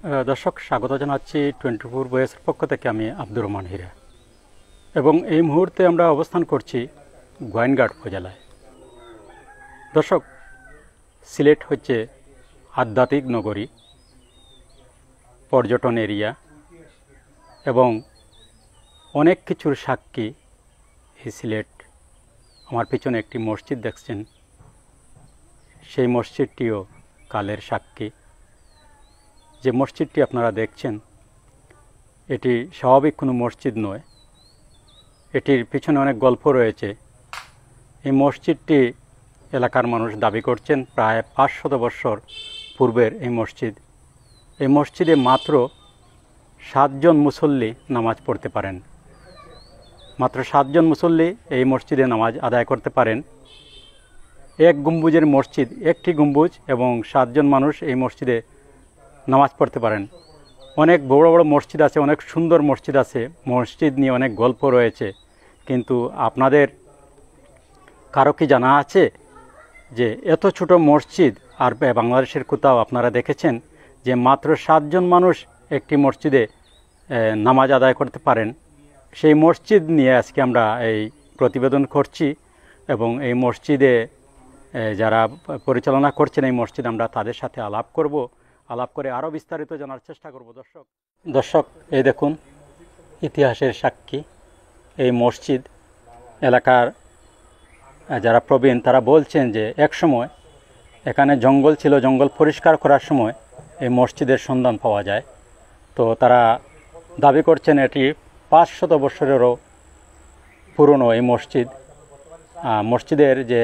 দর্শক, স্বাগত জানাচ্ছি 24 ভয়েসের পক্ষ থেকে। আমি আব্দুর রহমান হীরা এবং এই মুহূর্তে আমরা অবস্থান করছি গোয়াইনঘাট উপজেলায়। দর্শক, সিলেট হচ্ছে আধ্যাত্মিক নগরী, পর্যটন এরিয়া এবং অনেক কিছুর সাক্ষী এই সিলেট। আমার পিছনে একটি মসজিদ দেখছেন, সেই মসজিদটিও কালের সাক্ষী। যে মসজিদটি আপনারা দেখছেন, এটি স্বাভাবিক কোনো মসজিদ নয়, এটির পিছনে অনেক গল্প রয়েছে। এই মসজিদটি এলাকার মানুষ দাবি করছেন প্রায় 500 বছর পূর্বের এই মসজিদ। এই মসজিদে মাত্র 7 জন মুসল্লি নামাজ পড়তে পারেন। মাত্র 7 জন মুসল্লি এই মসজিদে নামাজ আদায় করতে পারেন। এক গম্বুজের মসজিদ, একটি গম্বুজ, এবং 7 জন মানুষ এই মসজিদে নামাজ পড়তে পারেন। অনেক বড় বড় মসজিদ আছে, অনেক সুন্দর মসজিদ আছে, মসজিদ নিয়ে অনেক গল্প রয়েছে। কিন্তু আপনাদের কারো কি জানা আছে যে এত ছোট মসজিদ আর বাংলাদেশের কোথাও আপনারা দেখেছেন যে মাত্র 7 জন মানুষ একটি মসজিদে নামাজ আদায় করতে পারেন? সেই মসজিদ নিয়ে আজকে আমরা এই প্রতিবেদন করছি এবং এই মসজিদে যারা পরিচালনা করছেন এই মসজিদ, আমরা তাদের সাথে আলাপ করব। আলাপ করে আরও বিস্তারিত জানার চেষ্টা করব। দর্শক, এই দেখুন, ইতিহাসের সাক্ষী এই মসজিদ। এলাকার যারা প্রবীণ তারা বলছেন যে এক সময় এখানে জঙ্গল ছিল, জঙ্গল পরিষ্কার করার সময় এই মসজিদের সন্ধান পাওয়া যায়। তো তারা দাবি করছেন এটি 500 বছরেরও পুরনো এই মসজিদ। মসজিদের যে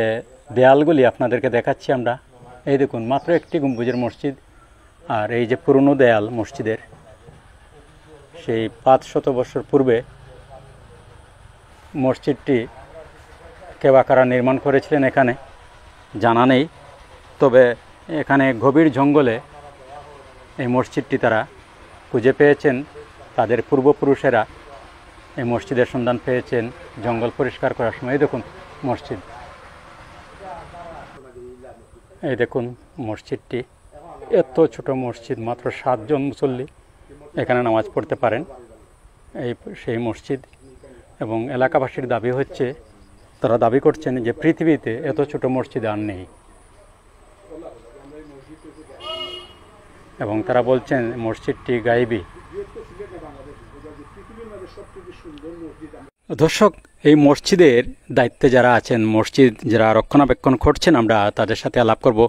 দেয়ালগুলি আপনাদেরকে দেখাচ্ছি আমরা, এই দেখুন, মাত্র একটি গম্বুজের মসজিদ। আর এই যে পুরনো দেয়াল মসজিদের, সেই 500 বছর পূর্বে মসজিদটি কে বা কারা নির্মাণ করেছিলেন এখানে জানা নেই। তবে এখানে গভীর জঙ্গলে এই মসজিদটি তারা খুঁজে পেয়েছেন। তাদের পূর্বপুরুষেরা এই মসজিদের সন্ধান পেয়েছেন জঙ্গল পরিষ্কার করার সময়। এই দেখুন মসজিদ, এই দেখুন মসজিদটি। এত ছোট মসজিদ, মাত্র 7 জন মুসল্লি এখানে নামাজ পড়তে পারেন, সেই মসজিদ। এবং এলাকাবাসীর দাবি হচ্ছে, তারা দাবি করছেন যে পৃথিবীতে এত ছোট মসজিদ আর নেই। এবং তারা বলছেন মসজিদটি গায়েবী। দর্শক, এই মসজিদের দায়িত্বে যারা আছেন, মসজিদ যারা রক্ষণাবেক্ষণ করছেন, আমরা তাদের সাথে আলাপ করব।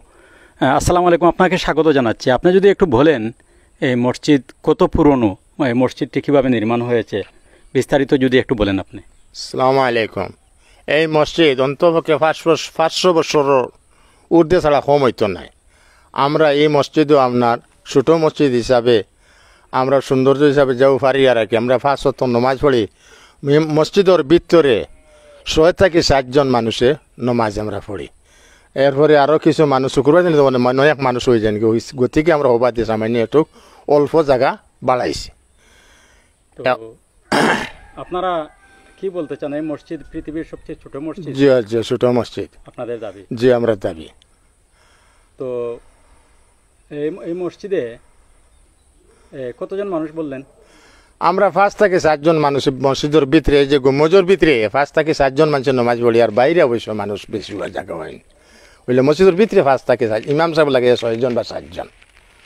আসসালামু আলাইকুম, আপনাকে স্বাগত জানাচ্ছি। আপনি যদি একটু বলেন এই মসজিদ কত পুরনো, এই মসজিদটি কীভাবে নির্মাণ হয়েছে, বিস্তারিত যদি একটু বলেন আপনি। আসসালামু আলাইকুম। এই মসজিদ অন্তপক্ষে 500 বছরের ঊর্ধ্বে ছাড়া কম হইতো নাই। আমরা এই মসজিদও আপনার ছোটো মসজিদ হিসাবে আমরা সৌন্দর্য হিসাবে যাও পারি আর কি। আমরা 5 ওয়াক্ত নমাজ পড়ি। মসজিদের ভিতরে 6 থেকে 7 জন মানুষে নমাজ আমরা পড়ি। এরপরে আরও কিছু মানুষ শুক্রবার দিন অনেক মানুষ হয়ে যান, গতিকে আমরা হবা দিয়ে সামান্য একটু অল্প জায়গা বাড়াইছি। আপনারা কি বলতে চান, এই মসজিদ পৃথিবীর সবচেয়ে ছোট মসজিদ? জি জি, ছোট মসজিদ আপনাদের দাবি? জি, আমরা দাবি। তো এই মসজিদে কতজন মানুষ বললেন? আমরা 5 থেকে 7 জন মানুষ মসজিদের ভিতরে, যে গুম্বজের ভিতরে 5 থেকে 7 জন মানুষের নমাজ পড়ি। আর বাইরে অবশ্য মানুষ বেশি জায়গা হয় বুঝলে। মসজিদের ভিতরে 5 থেকে 7, ইমাম সাহেব লাগে 6 জন বা 7 জন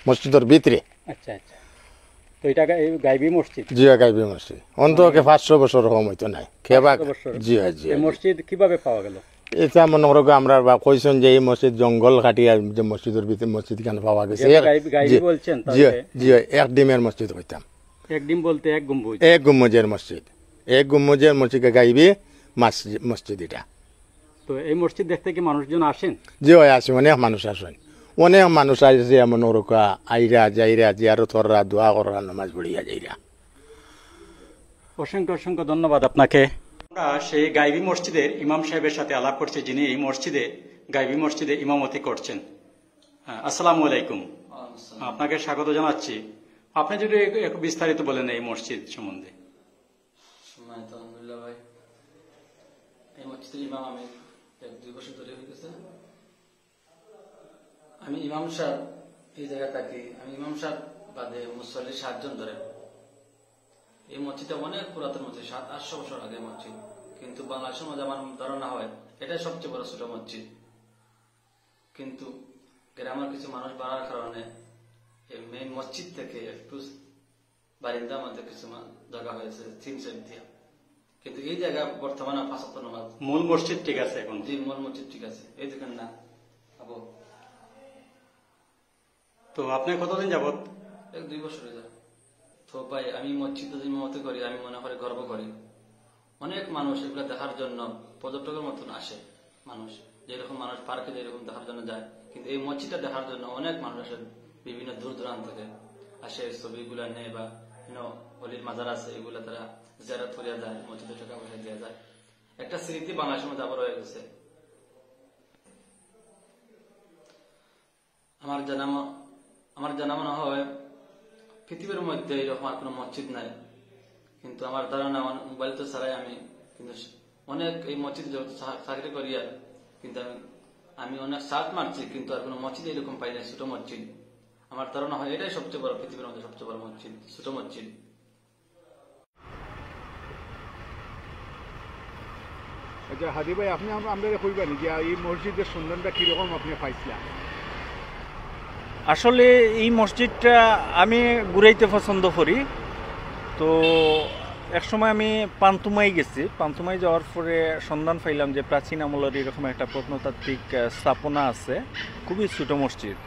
মসজিদের ভিতরে। আচ্ছা আচ্ছা। তো এটা গায়বী মসজিদ? জি, গায়বী মসজিদ। অন্তকে 500 বছর কম হইতো নাই। জি জি। এই মসজিদ কিভাবে পাওয়া গেল? এটা মনে করো আমরা কইছেন যে এই মসজিদ জঙ্গল কাটিয়ে যে মসজিদের ভিতরে মসজিদ খানে পাওয়া গেছে। জি জি, এক ডিমের মসজিদ হইতাম। এক ডিম বলতে এক গম্বুজ? এক গম্বুজের মসজিদ, এক গম্বুজের মসজিদ গাইবি মসজিদ এটা। তো এই মসজিদ দেখতে কি মানুষজন আসেন? জি হয়, আসে, অনেক মানুষ আসেন। অনেক মানুষ আসে এমন ওরকা আইরা যাইরা জিয়ারতরা দোয়া করা নামাজ পড়িয়া যাইরা। অসংখ্য অসংখ্য ধন্যবাদ আপনাকে। আমরা সেই গাইবী মসজিদের ইমাম সাহেবের সাথে আলাপ করছি, যিনি এই মসজিদে গাইবী মসজিদে ইমামতি করছেন। আসসালামু আলাইকুম, আপনাকে স্বাগত জানাচ্ছি। আপনি যদি একটু বিস্তারিত বলেন এই মসজিদ সম্বন্ধে। আলহামদুলিল্লাহ ভাই, এই মসজিদের ইমাম আমি 1-2 বছর ধরে হয়ে গেছে। আমি ইমাম সাহেব এই জায়গায় থাকি আমি ইমাম সাহেব বাদে মুসল্লি 7 জন ধরে। এই মসজিদটা অনেক পুরাতন মসজিদ, 700-800 বছর আগে মসজিদ, কিন্তু বাংলাদেশের মধ্যে আমার ধারণা হয় এটাই সবচেয়ে বড় ছোট মসজিদ। কিন্তু গ্রামের কিছু মানুষ বাড়ার কারণে এই মেইন মসজিদ থেকে একটু বারিন্দার মধ্যে কিছু জায়গা হয়েছে 3 সেট দিয়া, কিন্তু এই জায়গা বর্তমানে 5 ওয়াক্ত নামাজ। মূল মসজিদ ঠিক আছে এখন? জি, মূল মসজিদ ঠিক আছে। এই দেখেন না আবু, তো আপনি কতদিন যাবত? 1-2 বছর হয়ে যায়। তো ভাই আমি মসজিদে যে ইমামতি করি আমি মনে করে গর্ব করি। অনেক মানুষ এগুলো দেখার জন্য পর্যটকের মতন আসে, মানুষ যেরকম মানুষ পার্কে যেরকম দেখার জন্য যায়, কিন্তু এই মসজিদটা দেখার জন্য অনেক মানুষ আসে বিভিন্ন দূর দূরান্ত থেকে আসে, ছবিগুলা নেয় বা অলির মাজার আছে এগুলা তারা জিয়ারত করিয়া যায়, মসজিদে টাকা পয়সা দেওয়া যায়। একটা স্মৃতি বাংলাদেশের মধ্যে আবার হয়ে গেছে। আমার জানা মনে হয় পৃথিবীর মধ্যে এরকম আর কোনো মসজিদ নাই, কিন্তু আমার ধারণা মোবাইল তো ছাড়াই আমি কিন্তু অনেক এই মসজিদ চাকরি করিয়া কিন্তু আমি অনেক সার্চ মারছি, কিন্তু আর কোনো মসজিদ এরকম পাই না, ছোট মসজিদ। আমার ধারণা হয় এটাই সবচেয়ে বড়, পৃথিবীর মধ্যে সবচেয়ে বড় মসজিদ, ছোট মসজিদ। আচ্ছা হাদি ভাই, আপনি আমরা কইবানি যে এই মসজিদের সন্ধানটা কিরকম আপনি পাইছিলেন? আসলে এই মসজিদটা আমি ঘুরাইতে পছন্দ করি। তো একসময় আমি পান্তুমাই গেছি, পান্তুমাই যাওয়ার পরে সন্ধান পাইলাম যে প্রাচীন আমলের এরকম একটা প্রত্নতাত্ত্বিক স্থাপনা আছে, খুবই ছোটো মসজিদ।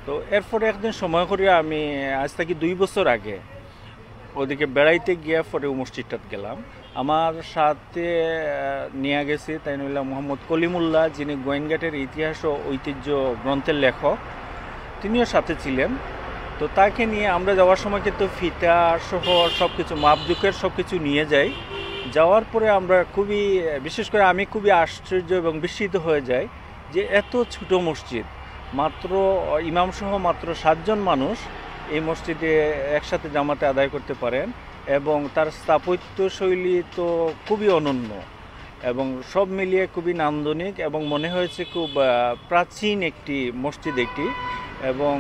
তো এরপরে একদিন সময় করিয়া আমি আজ থেকে 2 বছর আগে ওদিকে বেড়াইতে গিয়ে পরে ওই মসজিদটাতে গেলাম। আমার সাথে নিয়ে গেছি তাই নইলা মোহাম্মদ কলিমুল্লাহ, যিনি গোয়েনঘাটের ইতিহাস ও ঐতিহ্য গ্রন্থের লেখক, তিনিও সাথে ছিলেন। তো তাকে নিয়ে আমরা যাওয়ার সময় কিন্তু ফিতা সহ সব কিছু মাপজোকের সব কিছু নিয়ে যাই। যাওয়ার পরে আমরা খুবই, বিশেষ করে আমি খুবই আশ্চর্য এবং বিস্মিত হয়ে যাই যে এত ছোট মসজিদ, মাত্র ইমাম সহ মাত্র 7 জন মানুষ এই মসজিদে একসাথে জামাতে আদায় করতে পারেন, এবং তার স্থাপত্য শৈলী তো খুবই অনন্য এবং সব মিলিয়ে খুবই নান্দনিক, এবং মনে হয়েছে খুব প্রাচীন একটি মসজিদ একটি। এবং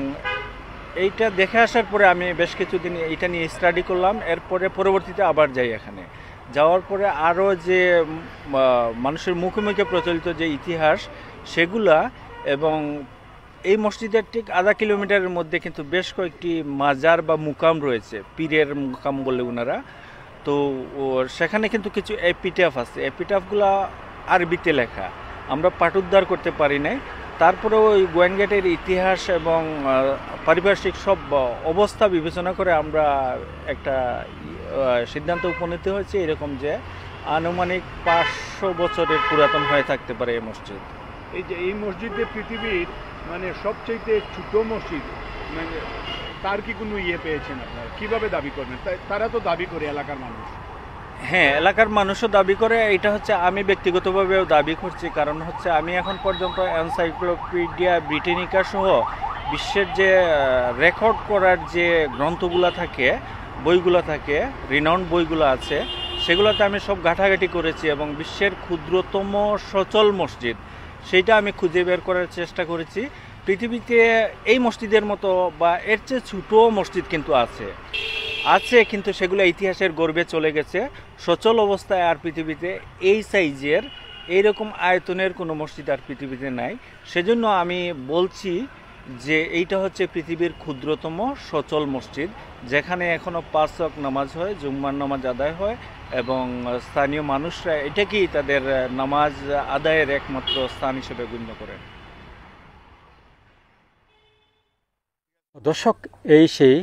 এইটা দেখে আসার পরে আমি বেশ কিছুদিন এইটা নিয়ে স্টাডি করলাম। এরপরে পরবর্তীতে আবার যাই এখানে। যাওয়ার পরে আরও যে মানুষের মুখে মুখে প্রচলিত যে ইতিহাস সেগুলা, এবং এই মসজিদের ঠিক আধা কিলোমিটারের মধ্যে কিন্তু বেশ কয়েকটি মাজার বা মুকাম রয়েছে, পীরের মুকাম বলে ওনারা। তো সেখানে কিন্তু কিছু এপিটাফ আছে, এপিটাফগুলা আরবিতে লেখা, আমরা পাঠোদ্ধার করতে পারি নাই। তারপরেও ওই গোয়েনঘাটের ইতিহাস এবং পারিপার্শ্বিক সব অবস্থা বিবেচনা করে আমরা একটা সিদ্ধান্ত উপনীত হয়েছে এরকম যে আনুমানিক 500 বছরের পুরাতন হয়ে থাকতে পারে এই মসজিদ। এই যে এই মসজিদে পৃথিবীর মানে সবচেয়ে ছোট মসজিদ, মানে তার কি কোনো পেয়েছেন আপনারা? কিভাবে দাবি করবেন? তারা তো দাবি করে এলাকার মানুষ। হ্যাঁ, এলাকার মানুষও দাবি করে, এটা হচ্ছে আমি ব্যক্তিগতভাবেও দাবি করছি। কারণ হচ্ছে আমি এখন পর্যন্ত এনসাইক্লোপিডিয়া ব্রিটানিকা সহ বিশ্বের যে রেকর্ড করার যে গ্রন্থগুলো থাকে, বইগুলো থাকে, রিনাউন্ড বইগুলো আছে, সেগুলোতে আমি সব ঘাটাঘাটি করেছি, এবং বিশ্বের ক্ষুদ্রতম সচল মসজিদ সেইটা আমি খুঁজে বের করার চেষ্টা করেছি। পৃথিবীতে এই মসজিদের মতো বা এর চেয়ে ছোটো মসজিদ কিন্তু আছে, কিন্তু সেগুলো ইতিহাসের গর্ভে চলে গেছে। সচল অবস্থায় আর পৃথিবীতে এই সাইজের এইরকম আয়তনের কোনো মসজিদ আর পৃথিবীতে নাই। সেজন্য আমি বলছি যে এইটা হচ্ছে পৃথিবীর ক্ষুদ্রতম সচল মসজিদ, যেখানে এখনও 5 ওয়াক্ত নামাজ হয়, জুম্মার নামাজ আদায় হয়, এবং স্থানীয় মানুষরা এটাকেই তাদের নামাজ আদায়ের একমাত্র স্থান হিসেবে গণ্য করেন। দর্শক, এই সেই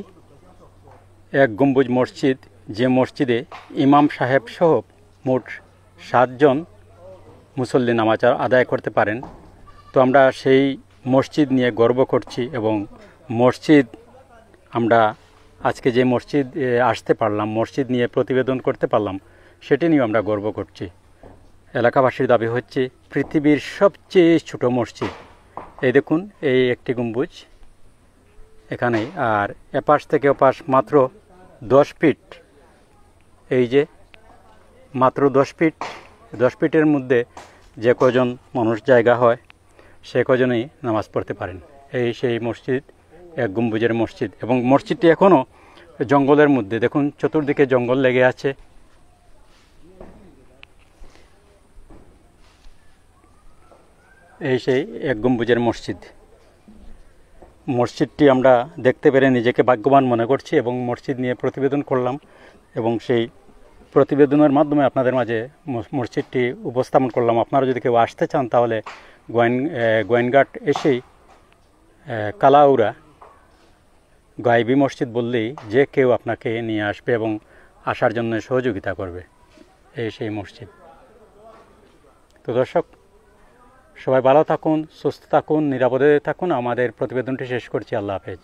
এক গম্বুজ মসজিদ, যে মসজিদে ইমাম সাহেব সহ মোট 7 জন মুসল্লি নামাজ আদায় করতে পারেন। তো আমরা সেই মসজিদ নিয়ে গর্ব করছি, এবং মসজিদ আমরা আজকে যে মসজিদ আসতে পারলাম, মসজিদ নিয়ে প্রতিবেদন করতে পারলাম, সেটি নিয়ে আমরা গর্ব করছি। এলাকাবাসীর দাবি হচ্ছে পৃথিবীর সবচেয়ে ছোট মসজিদ। এই দেখুন, এই একটি গম্বুজ এখানে, আর এপাশ থেকে ওপাশ মাত্র 10 ফিট। এই যে মাত্র 10 ফিট, 10 ফিটের মধ্যে যে কজন মানুষ জায়গা হয় সে কজনেই নামাজ পড়তে পারেন। এই সেই মসজিদ, এক গম্বুজের মসজিদ, এবং মসজিদটি এখনও জঙ্গলের মধ্যে, দেখুন চতুর্দিকে জঙ্গল লেগে আছে। এই সেই এক গম্বুজের মসজিদ। মসজিদটি আমরা দেখতে পেরে নিজেকে ভাগ্যবান মনে করছি এবং মসজিদ নিয়ে প্রতিবেদন করলাম, এবং সেই প্রতিবেদনের মাধ্যমে আপনাদের মাঝে মসজিদটি উপস্থাপন করলাম। আপনারা যদি কেউ আসতে চান তাহলে গোয়েনঘাট এসেই কালাউড়া গাইবি মসজিদ বললেই যে কেউ আপনাকে নিয়ে আসবে এবং আসার জন্য সহযোগিতা করবে। এই সেই মসজিদ। তো দর্শক, সবাই ভালো থাকুন, সুস্থ থাকুন, নিরাপদে থাকুন। আমাদের প্রতিবেদনটি শেষ করছি। আল্লাহ হাফেজ।